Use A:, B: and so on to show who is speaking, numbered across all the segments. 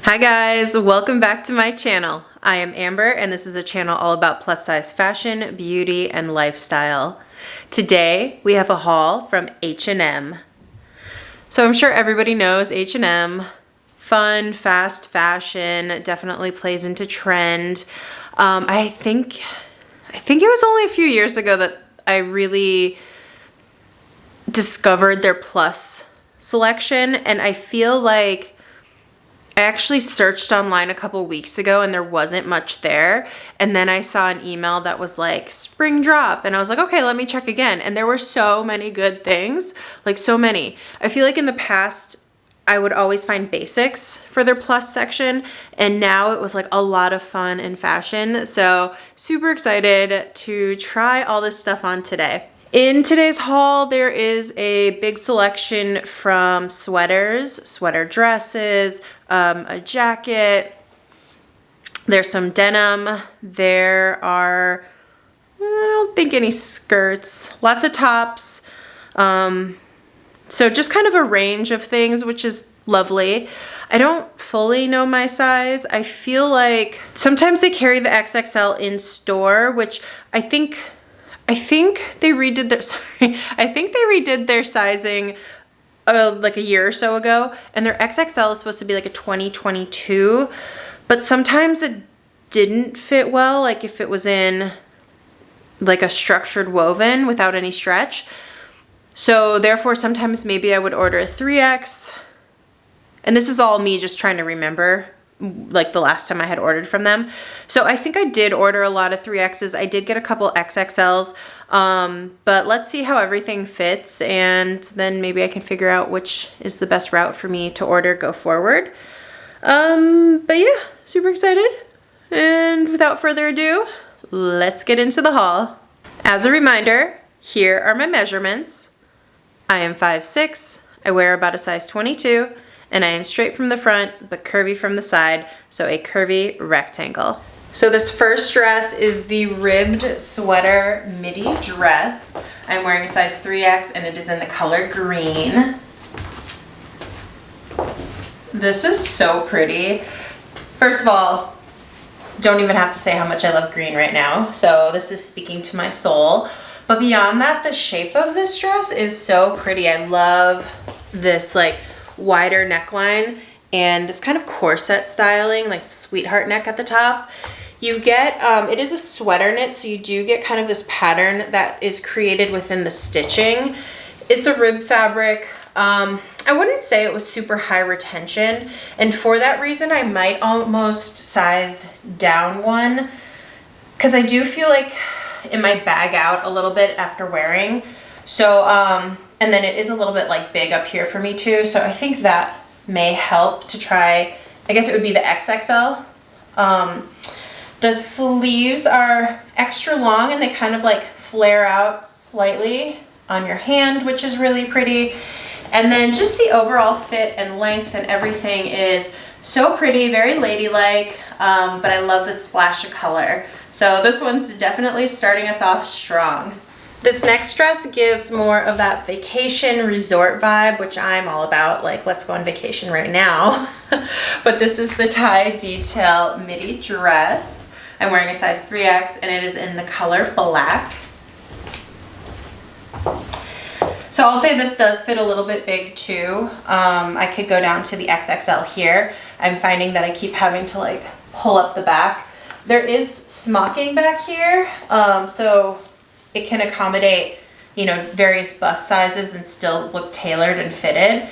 A: Hi guys, welcome back to my channel. I am Amber and this is a channel all about plus size fashion, beauty, and lifestyle. Today we have a haul from H&M. So I'm sure everybody knows H&M, fun, fast fashion, definitely plays into trend. I think it was only a few years ago that I really discovered their plus selection, and I feel like I actually searched online a couple weeks ago and there wasn't much there, and then I saw an email that was like spring drop and I was like, okay, let me check again, and there were so many good things, like so many. I feel like in the past I would always find basics for their plus section, and now it was like a lot of fun and fashion, so super excited to try all this stuff on today. In today's haul, there is a big selection from sweaters, sweater dresses, a jacket. There's some denim. There are, I don't think any skirts, lots of tops. So just kind of a range of things, which is lovely. I don't fully know my size. I feel like sometimes they carry the XXL in store, which I think they redid their sizing like a year or so ago, and their XXL is supposed to be like a 2022, but sometimes it didn't fit well, like if it was in like a structured woven without any stretch. So therefore sometimes maybe I would order a 3X, and this is all me just trying to remember like the last time I had ordered from them. So I think I did order a lot of 3Xs. I did get a couple XXLs, but let's see how everything fits, and then maybe I can figure out which is the best route for me to order go forward. But yeah, super excited. And without further ado, let's get into the haul. As a reminder, here are my measurements. I am 5'6", I wear about a size 22, and I am straight from the front but curvy from the side, so a curvy rectangle. So this first dress is the ribbed sweater midi dress. I'm wearing a size 3X and it is in the color green. This is so pretty. First of all, don't even have to say how much I love green right now, so this is speaking to my soul. But beyond that, the shape of this dress is so pretty. I love this like wider neckline and this kind of corset styling, like sweetheart neck at the top. You get, it is a sweater knit, so you do get kind of this pattern that is created within the stitching. It's a rib fabric. I wouldn't say it was super high retention, and for that reason I might almost size down one, because I do feel like it might bag out a little bit after wearing. So, and then it is a little bit like big up here for me too, so I think that may help to try, I guess it would be the XXL. The sleeves are extra long and they kind of like flare out slightly on your hand, which is really pretty. And then just the overall fit and length and everything is so pretty, very ladylike, but I love the splash of color. So this one's definitely starting us off strong. This next dress gives more of that vacation resort vibe, which I'm all about, like let's go on vacation right now. But this is the tie detail midi dress. I'm wearing a size 3X and it is in the color black. So I'll say this does fit a little bit big too. I could go down to the XXL here. I'm finding that I keep having to like pull up the back. There is smocking back here, so it can accommodate, you know, various bust sizes and still look tailored and fitted.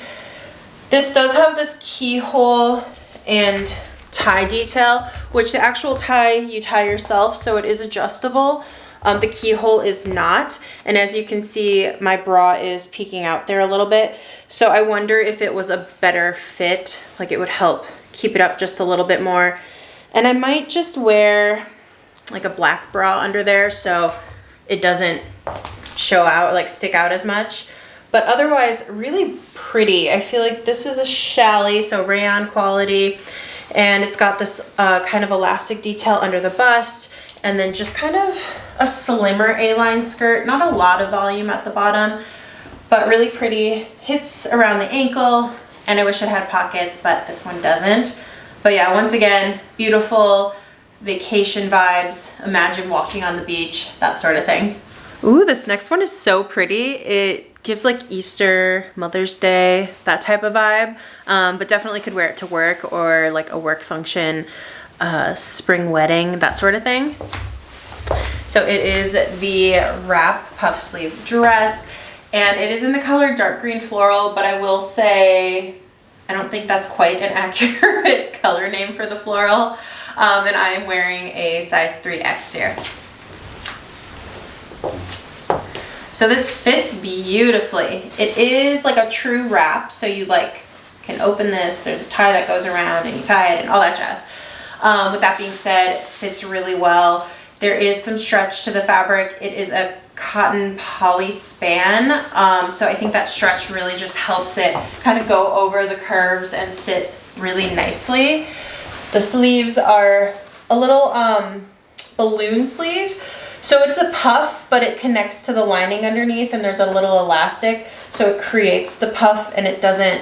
A: This does have this keyhole and tie detail, which the actual tie you tie yourself, so it is adjustable. The keyhole is not, and as you can see, my bra is peeking out there a little bit, so I wonder if it was a better fit, like it would help keep it up just a little bit more. And I might just wear like a black bra under there so it doesn't show out, like stick out as much. But otherwise, really pretty. I feel like this is a challis, so rayon quality. And it's got this kind of elastic detail under the bust. And then just kind of a slimmer A-line skirt. Not a lot of volume at the bottom, but really pretty. Hits around the ankle. And I wish it had pockets, but this one doesn't. But yeah, once again, beautiful vacation vibes. Imagine walking on the beach, that sort of thing. Ooh, this next one is so pretty. It gives like Easter, Mother's Day, that type of vibe. But definitely could wear it to work or like a work function, spring wedding, that sort of thing. So it is the wrap puff sleeve dress, and it is in the color dark green floral, but I will say I don't think that's quite an accurate color name for the floral. And I am wearing a size 3X here. So this fits beautifully. It is like a true wrap, so you like can open this, there's a tie that goes around and you tie it and all that jazz. With that being said, it fits really well. There is some stretch to the fabric. It is a cotton poly span, so I think that stretch really just helps it kind of go over the curves and sit really nicely. The sleeves are a little balloon sleeve, so it's a puff, but it connects to the lining underneath, and there's a little elastic, so it creates the puff and it doesn't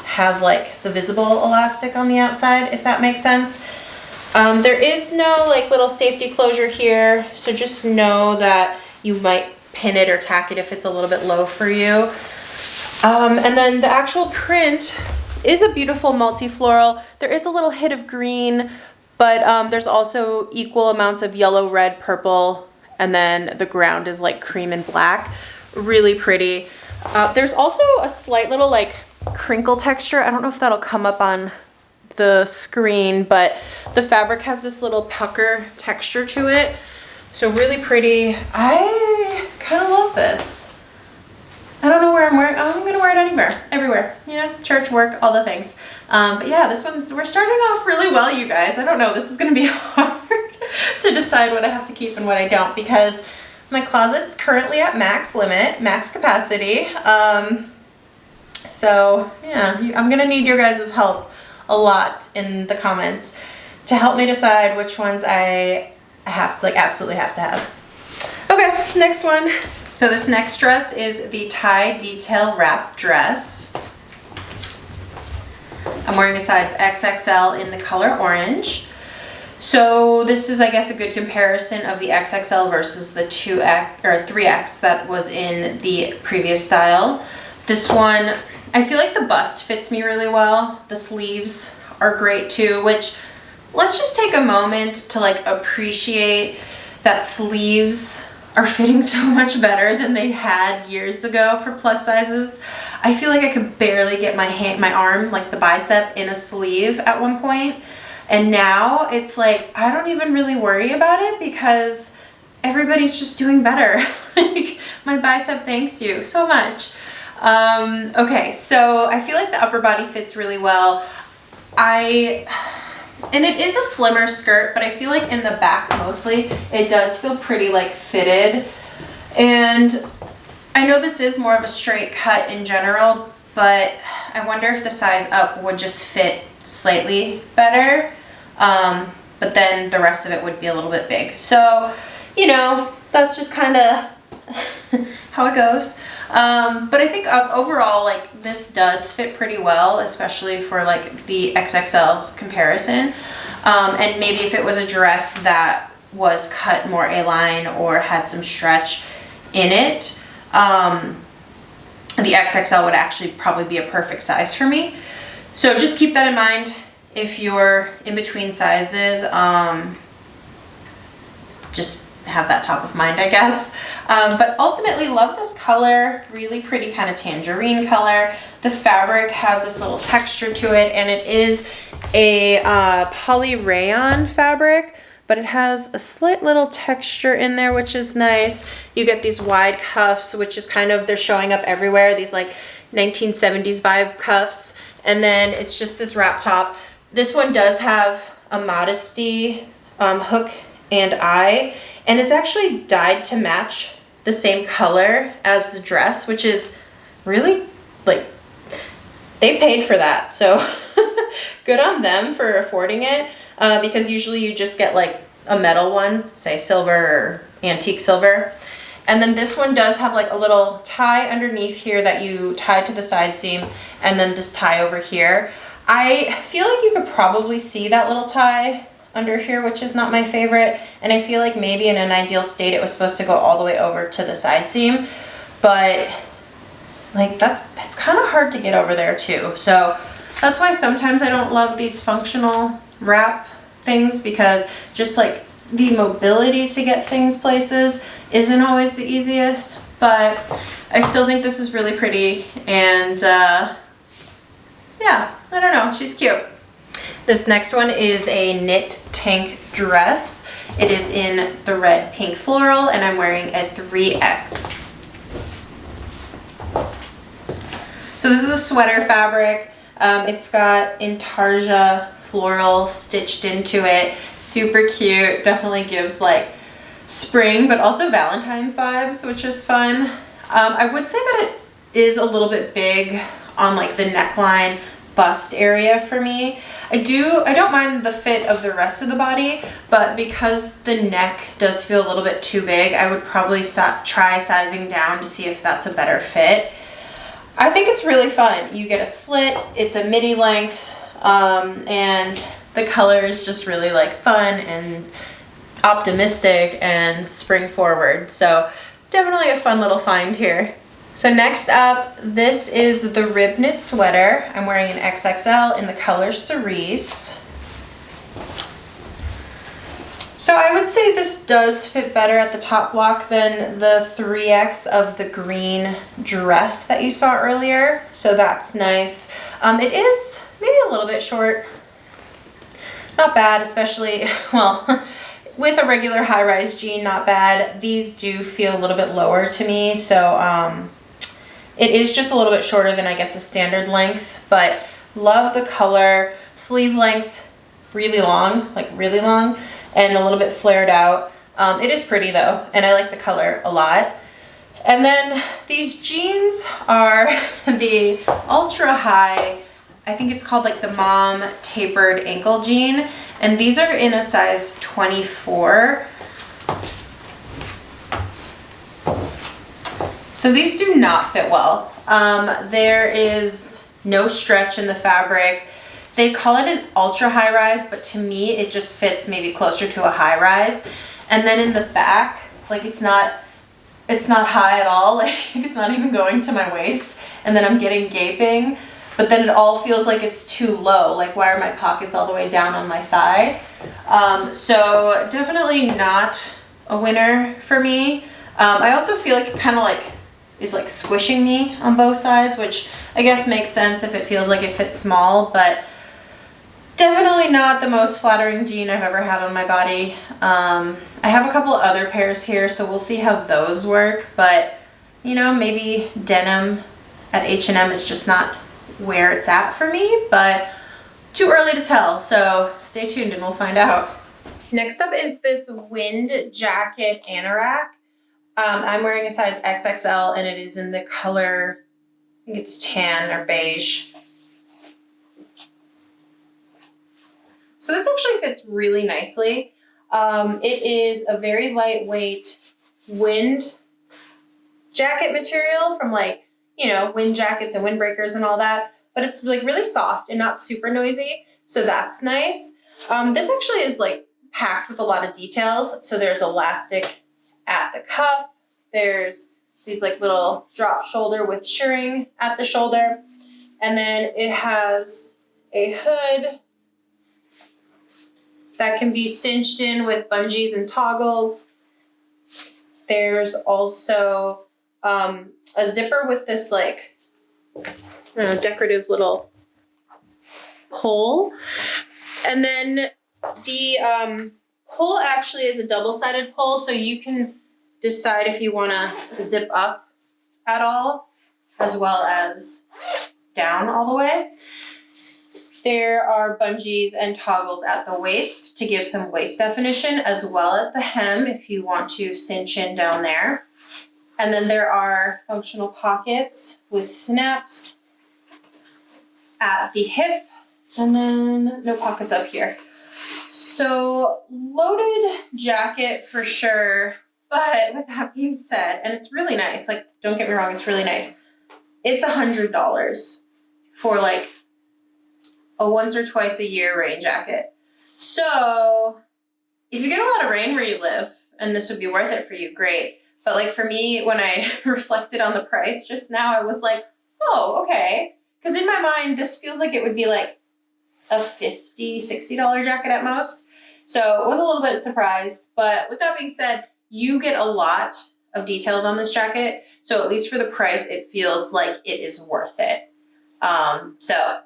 A: have like the visible elastic on the outside, if that makes sense. There is no like little safety closure here, so just know that you might pin it or tack it if it's a little bit low for you. And then the actual print is a beautiful multi-floral. There is a little hit of green, but there's also equal amounts of yellow, red, purple, and then the ground is like cream and black. Really pretty. There's also a slight little like crinkle texture. I don't know if that'll come up on the screen, but the fabric has this little pucker texture to it. So really pretty. I kind of love this. I don't know where I'm wearing. I'm gonna wear it anywhere, everywhere. You know, church, work, all the things. But yeah, this one's, we're starting off really well, you guys. I don't know, this is gonna be hard to decide what I have to keep and what I don't, because my closet's currently at max limit, max capacity. So yeah, I'm gonna need your guys' help a lot in the comments to help me decide which ones I have, like, absolutely have to have. Okay, next one. So this next dress is the tie detail wrap dress. I'm wearing a size XXL in the color orange. So this is, I guess, a good comparison of the XXL versus the 2X or 3X that was in the previous style. This one, I feel like the bust fits me really well. The sleeves are great too, which, let's just take a moment to like appreciate that sleeves are fitting so much better than they had years ago for plus sizes. I feel like I could barely get my arm, like the bicep, in a sleeve at one point. And now it's like, I don't even really worry about it because everybody's just doing better. Like, my bicep thanks you so much. Okay, so I feel like the upper body fits really well. And it is a slimmer skirt, but I feel like in the back mostly, it does feel pretty like fitted. And I know this is more of a straight cut in general, but I wonder if the size up would just fit slightly better. But then the rest of it would be a little bit big. So, you know, that's just kind of how it goes. But I think overall, like, this does fit pretty well, especially for like the XXL comparison. And maybe if it was a dress that was cut more A-line or had some stretch in it, the XXL would actually probably be a perfect size for me. So just keep that in mind if you're in between sizes. Just have that top of mind, I guess. But ultimately, love this color. Really pretty kind of tangerine color. The fabric has this little texture to it, and it is a poly rayon fabric, but it has a slight little texture in there, which is nice. You get these wide cuffs, which is kind of, they're showing up everywhere, these like 1970s vibe cuffs. And then it's just this wrap top. This one does have a modesty hook and eye, and it's actually dyed to match the same color as the dress, which is really, like, they paid for that. So good on them for affording it, because usually you just get like a metal one, say silver or antique silver. And then this one does have like a little tie underneath here that you tie to the side seam, and then this tie over here. I feel like you could probably see that little tie under here, which is not my favorite. And I feel like maybe in an ideal state, it was supposed to go all the way over to the side seam, but like it's kind of hard to get over there too. So that's why sometimes I don't love these functional wrap things, because just like the mobility to get things places isn't always the easiest, but I still think this is really pretty. And yeah, I don't know, she's cute. This next one is a knit tank dress. It is in the red pink floral, and I'm wearing a 3X. So this is a sweater fabric. It's got intarsia floral stitched into it. Super cute. Definitely gives like spring, but also Valentine's vibes, which is fun. I would say that it is a little bit big on like the neckline bust area for me. I don't mind the fit of the rest of the body, but because the neck does feel a little bit too big, I would probably try sizing down to see if that's a better fit. I think it's really fun. You get a slit, it's a midi length, and the color is just really like fun and optimistic and spring forward. So definitely a fun little find here. So next up, this is the rib knit sweater. I'm wearing an XXL in the color cerise. So I would say this does fit better at the top block than the 3X of the green dress that you saw earlier. So that's nice. It is maybe a little bit short. Not bad, especially, well, with a regular high-rise jean, not bad. These do feel a little bit lower to me, so it is just a little bit shorter than I guess a standard length, but love the color. Sleeve length, really long, like really long, and a little bit flared out. It is pretty though, and I like the color a lot. And then these jeans are the ultra high, I think it's called like the mom tapered ankle jean, and these are in a size 24. So these do not fit well. There is no stretch in the fabric. They call it an ultra high rise, but to me it just fits maybe closer to a high rise. And then in the back, like it's not high at all. Like it's not even going to my waist. And then I'm getting gaping, but then it all feels like it's too low. Like why are my pockets all the way down on my thigh? So definitely not a winner for me. I also feel like it kind of like is like squishing me on both sides, which I guess makes sense if it feels like it fits small, but definitely not the most flattering jean I've ever had on my body. I have a couple other pairs here, so we'll see how those work, but you know, maybe denim at H&M is just not where it's at for me, but too early to tell, so stay tuned and we'll find out. Next up is this wind jacket anorak. I'm wearing a size XXL and it is in the color, I think it's tan or beige. So this actually fits really nicely. It is a very lightweight wind jacket material from like, you know, wind jackets and windbreakers and all that, but it's like really soft and not super noisy. So that's nice. This actually is like packed with a lot of details. So there's elastic at the cuff. There's these like little drop shoulder with shirring at the shoulder. And then it has a hood that can be cinched in with bungees and toggles. There's also a zipper with this like, I don't know, decorative little pull. And then the pull actually is a double-sided pull, so you can decide if you want to zip up at all as well as down all the way. There are bungees and toggles at the waist to give some waist definition, as well at the hem if you want to cinch in down there. And then there are functional pockets with snaps at the hip, and then no pockets up here. So loaded jacket for sure, but with that being said, and it's really nice, like don't get me wrong, it's really nice. It's $100 for like a once or twice a year rain jacket. So if you get a lot of rain where you live, and this would be worth it for you, great. But like for me, when I reflected on the price just now, I was like, oh, okay. Because in my mind, this feels like it would be like a $50, $60 jacket at most. So I was a little bit surprised. But with that being said, you get a lot of details on this jacket. So at least for the price, it feels like it is worth it. So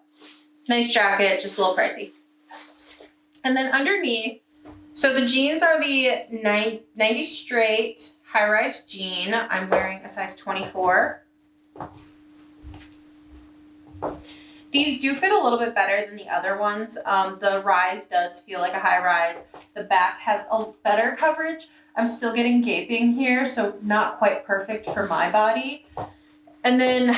A: nice jacket, just a little pricey. And then underneath, so the jeans are the 90 straight high-rise jean. I'm wearing a size 24. These do fit a little bit better than the other ones. The rise does feel like a high rise. The back has a better coverage. I'm still getting gaping here, so not quite perfect for my body. And then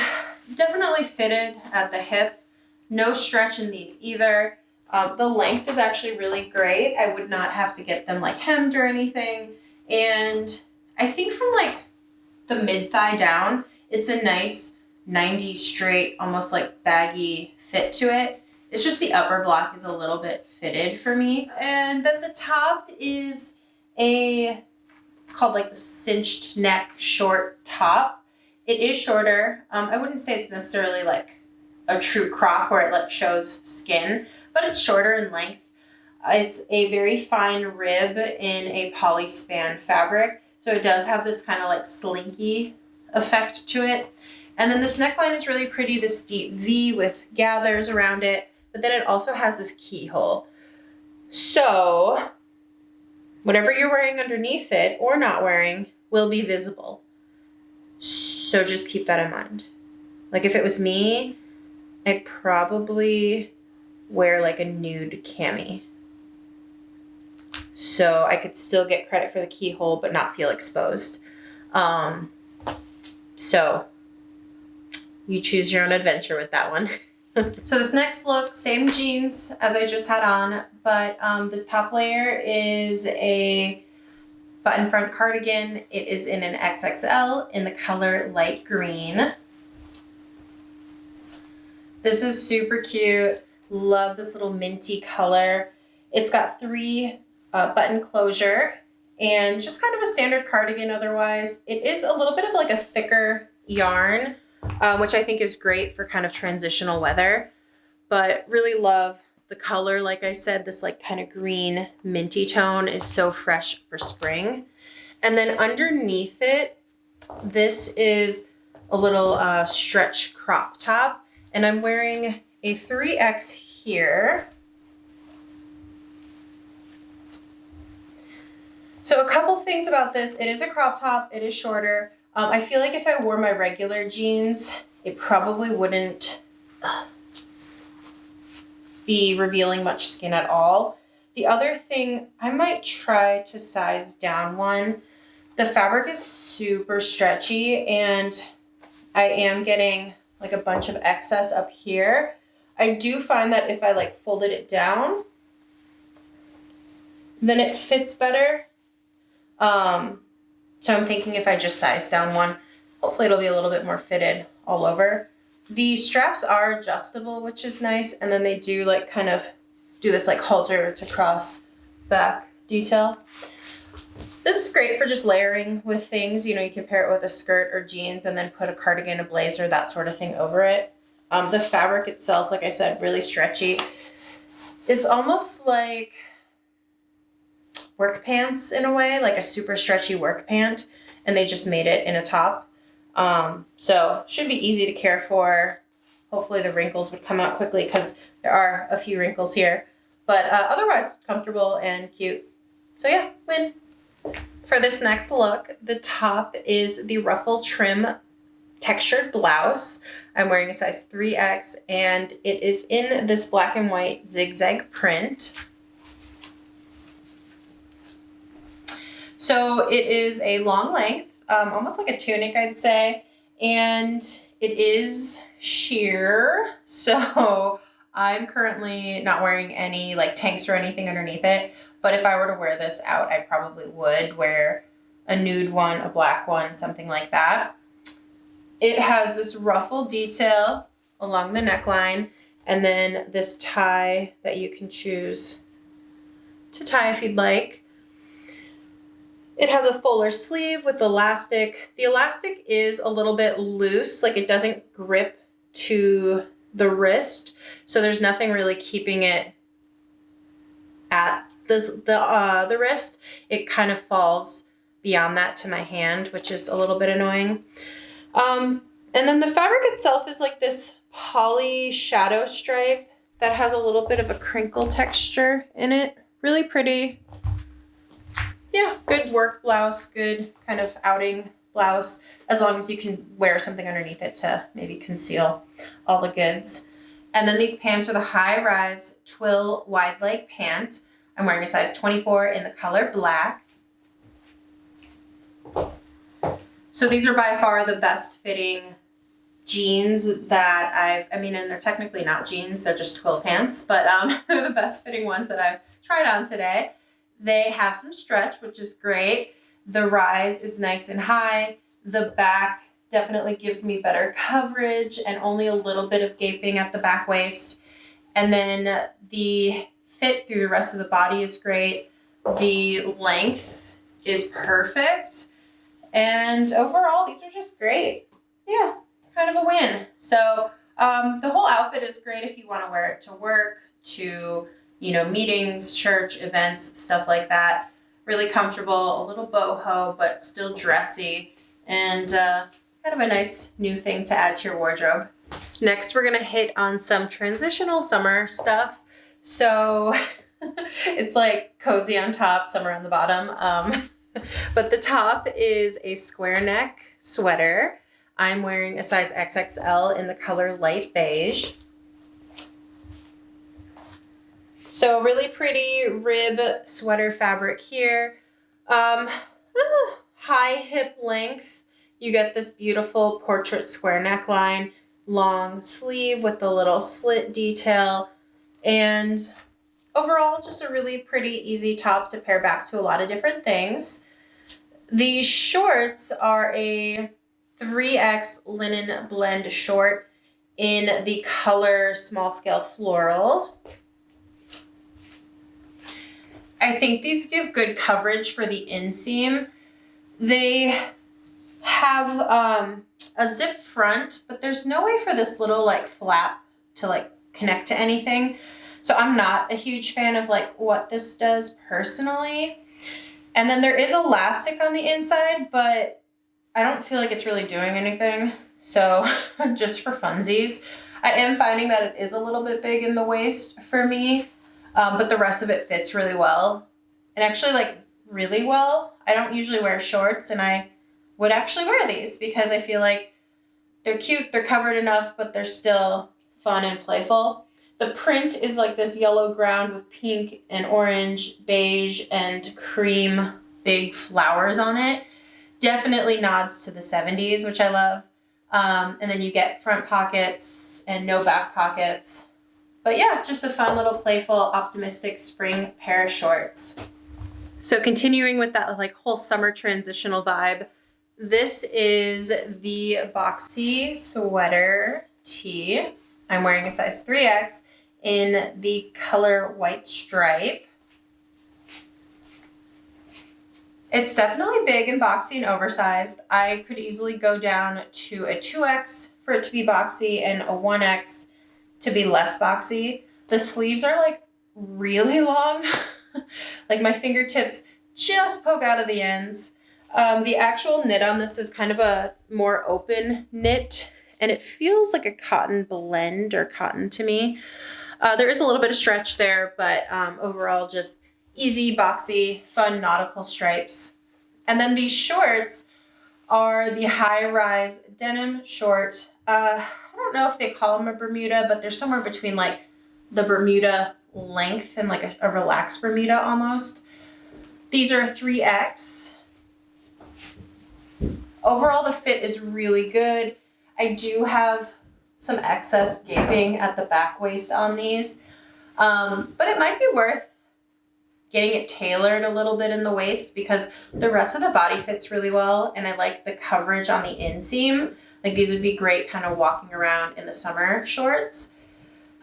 A: definitely fitted at the hip. No stretch in these either. The length is actually really great. I would not have to get them like hemmed or anything. And I think from like the mid-thigh down, it's a nice 90 straight, almost like baggy fit to it. It's just the upper block is a little bit fitted for me. And then the top is it's called like the cinched neck short top. It is shorter. I wouldn't say it's necessarily like a true crop where it like shows skin, but it's shorter in length. It's a very fine rib in a polyspan fabric. So it does have this kind of like slinky effect to it. And then this neckline is really pretty, this deep V with gathers around it, but then it also has this keyhole. So whatever you're wearing underneath it or not wearing will be visible. So just keep that in mind. Like if it was me, I'd probably wear like a nude cami. So I could still get credit for the keyhole, but not feel exposed. So you choose your own adventure with that one. So this next look, same jeans as I just had on, but this top layer is a button front cardigan. It is in an XXL in the color light green. This is super cute. Love this little minty color. It's got 3 button closure and just kind of a standard cardigan otherwise. It is a little bit of like a thicker yarn, which I think is great for kind of transitional weather, but really love the color. Like I said, this like kind of green minty tone is so fresh for spring. And then underneath it, this is a little stretch crop top, and I'm wearing a 3X here. So a couple things about this. It is a crop top. It is shorter. I feel like if I wore my regular jeans, it probably wouldn't be revealing much skin at all. The other thing, I might try to size down one. The fabric is super stretchy and I am getting like a bunch of excess up here. I do find that if I like folded it down, then it fits better. So I'm thinking if I just size down one, hopefully it'll be a little bit more fitted all over. The straps are adjustable, which is nice. And then they do like kind of do this like halter to cross back detail. This is great for just layering with things. You know, you can pair it with a skirt or jeans and then put a cardigan, a blazer, that sort of thing over it. The fabric itself, like I said, really stretchy. It's almost like work pants in a way, like a super stretchy work pant, and they just made it in a top. So should be easy to care for. Hopefully the wrinkles would come out quickly because there are a few wrinkles here, but otherwise comfortable and cute. So yeah, win. For this next look, the top is the Ruffle trim textured blouse. I'm wearing a size 3X and it is in this black and white zigzag print. So it is a long length, almost like a tunic, I'd say, and it is sheer. So I'm currently not wearing any like tanks or anything underneath it, but if I were to wear this out, I probably would wear a nude one, a black one, something like that. It has this ruffle detail along the neckline, And then this tie that you can choose to tie if you'd like. It has a fuller sleeve with elastic. The elastic is a little bit loose, like it doesn't grip to the wrist. So there's nothing really keeping it at the wrist. It kind of falls beyond that to my hand, which is a little bit annoying. And then the fabric itself is like this poly shadow stripe that has a little bit of a crinkle texture in it. Really pretty. Yeah, good work blouse, good kind of outing blouse, as long as you can wear something underneath it to maybe conceal all the goods. And then these pants are the high-rise twill wide leg pant. I'm wearing a size 24 in the color black. So these are by far the best fitting jeans that and they're technically not jeans, they're just twill pants, but they're the best fitting ones that I've tried on today. They have some stretch, which is great. The rise is nice and high. The back definitely gives me better coverage and only a little bit of gaping at the back waist. And then the fit through the rest of the body is great. The length is perfect. And overall, these are just great. Yeah, kind of a win. So the whole outfit is great if you want to wear it to work, to meetings, church, events, stuff like that. Really comfortable, a little boho, but still dressy, and kind of a nice new thing to add to your wardrobe. Next, we're gonna hit on some transitional summer stuff. So it's like cozy on top, summer on the bottom. But the top is a square neck sweater. I'm wearing a size XXL in the color light beige. So really pretty rib sweater fabric here. High hip length. You get this beautiful portrait square neckline, long sleeve with the little slit detail, and overall just a really pretty easy top to pair back to a lot of different things. The shorts are a 3X linen blend short in the color small scale floral. I think these give good coverage for the inseam. They have a zip front, but there's no way for this little flap to connect to anything. So I'm not a huge fan of what this does personally. And then there is elastic on the inside, but I don't feel like it's really doing anything. So just for funsies. I am finding that it is a little bit big in the waist for me. But the rest of it fits really well, and actually really well. I don't usually wear shorts, and I would actually wear these because I feel like they're cute, they're covered enough, but they're still fun and playful. The print is like this yellow ground with pink and orange, beige, and cream big flowers on it. Definitely nods to the 70s, which I love. And then you get front pockets and no back pockets. But yeah, just a fun little playful, optimistic spring pair of shorts. So continuing with that whole summer transitional vibe, this is the BOXY sweater tee. I'm wearing a size 3X in the color white stripe. It's definitely big and boxy and oversized. I could easily go down to a 2X for it to be boxy and a 1X to be less boxy. The sleeves are really long. My fingertips just poke out of the ends. The actual knit on this is kind of a more open knit, and it feels like a cotton blend or cotton to me. There is a little bit of stretch there, but overall just easy, boxy, fun nautical stripes. And then these shorts are the high-rise denim short. I don't know if they call them a Bermuda, but they're somewhere between the Bermuda length and a relaxed Bermuda almost. These are a 3X. Overall, the fit is really good. I do have some excess gaping at the back waist on these, but it might be worth getting it tailored a little bit in the waist because the rest of the body fits really well, and I like the coverage on the inseam. These would be great kind of walking around in the summer shorts.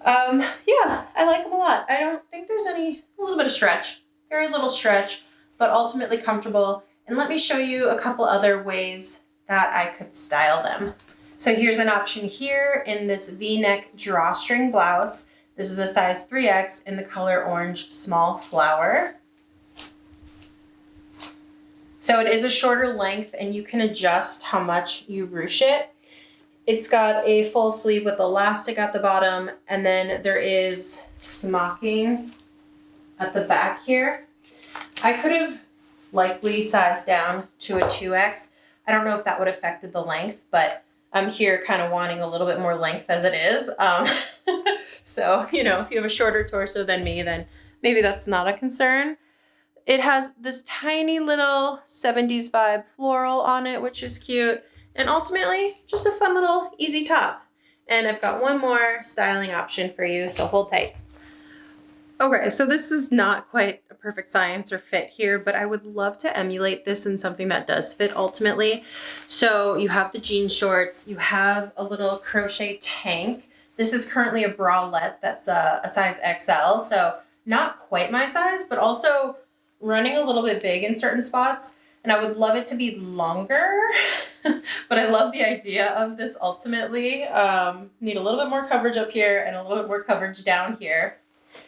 A: Yeah, I like them a lot. I don't think there's a little bit of stretch, very little stretch, but ultimately comfortable. And let me show you a couple other ways that I could style them. So here's an option here in this V-neck drawstring blouse. This is a size 3X in the color orange small flower. So it is a shorter length and you can adjust how much you ruche it. It's got a full sleeve with elastic at the bottom, and then there is smocking at the back here. I could have likely sized down to a 2X. I don't know if that would have affected the length, but I'm here kind of wanting a little bit more length as it is. So, you know, if you have a shorter torso than me, then maybe that's not a concern. It has this tiny little 70s vibe floral on it, which is cute. And ultimately, just a fun little easy top. And I've got one more styling option for you, so hold tight. Okay, so this is not quite a perfect science or fit here, but I would love to emulate this in something that does fit ultimately. So you have the jean shorts, you have a little crochet tank. This is currently a bralette that's a size XL, so not quite my size, but also running a little bit big in certain spots. And I would love it to be longer, but I love the idea of this ultimately. Need a little bit more coverage up here and a little bit more coverage down here.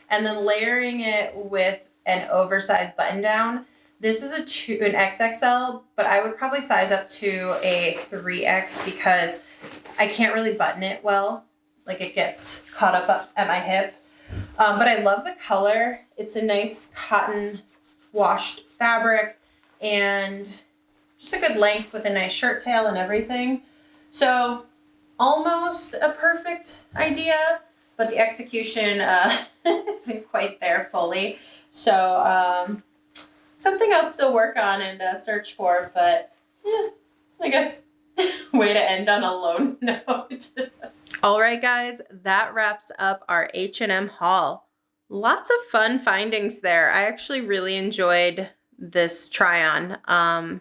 A: And then layering it with an oversized button down. This is an XXL, but I would probably size up to a 3X because I can't really button it well. Like it gets caught up at my hip. But I love the color. It's a nice cotton washed fabric and just a good length with a nice shirt tail and everything. So almost a perfect idea, but the execution isn't quite there fully. So something I'll still work on and search for, but yeah, I guess way to end on a low note. All right, guys, that wraps up our H&M haul. Lots of fun findings there. I actually really enjoyed this try on.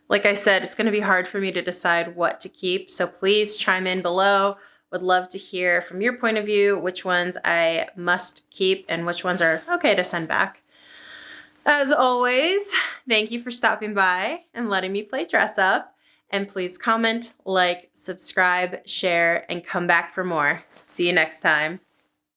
A: Like I said, it's going to be hard for me to decide what to keep, so please chime in below. Would love to hear from your point of view which ones I must keep and which ones are okay to send back. As always, thank you for stopping by and letting me play dress up. And please comment, like, subscribe, share, and come back for more. See you next time.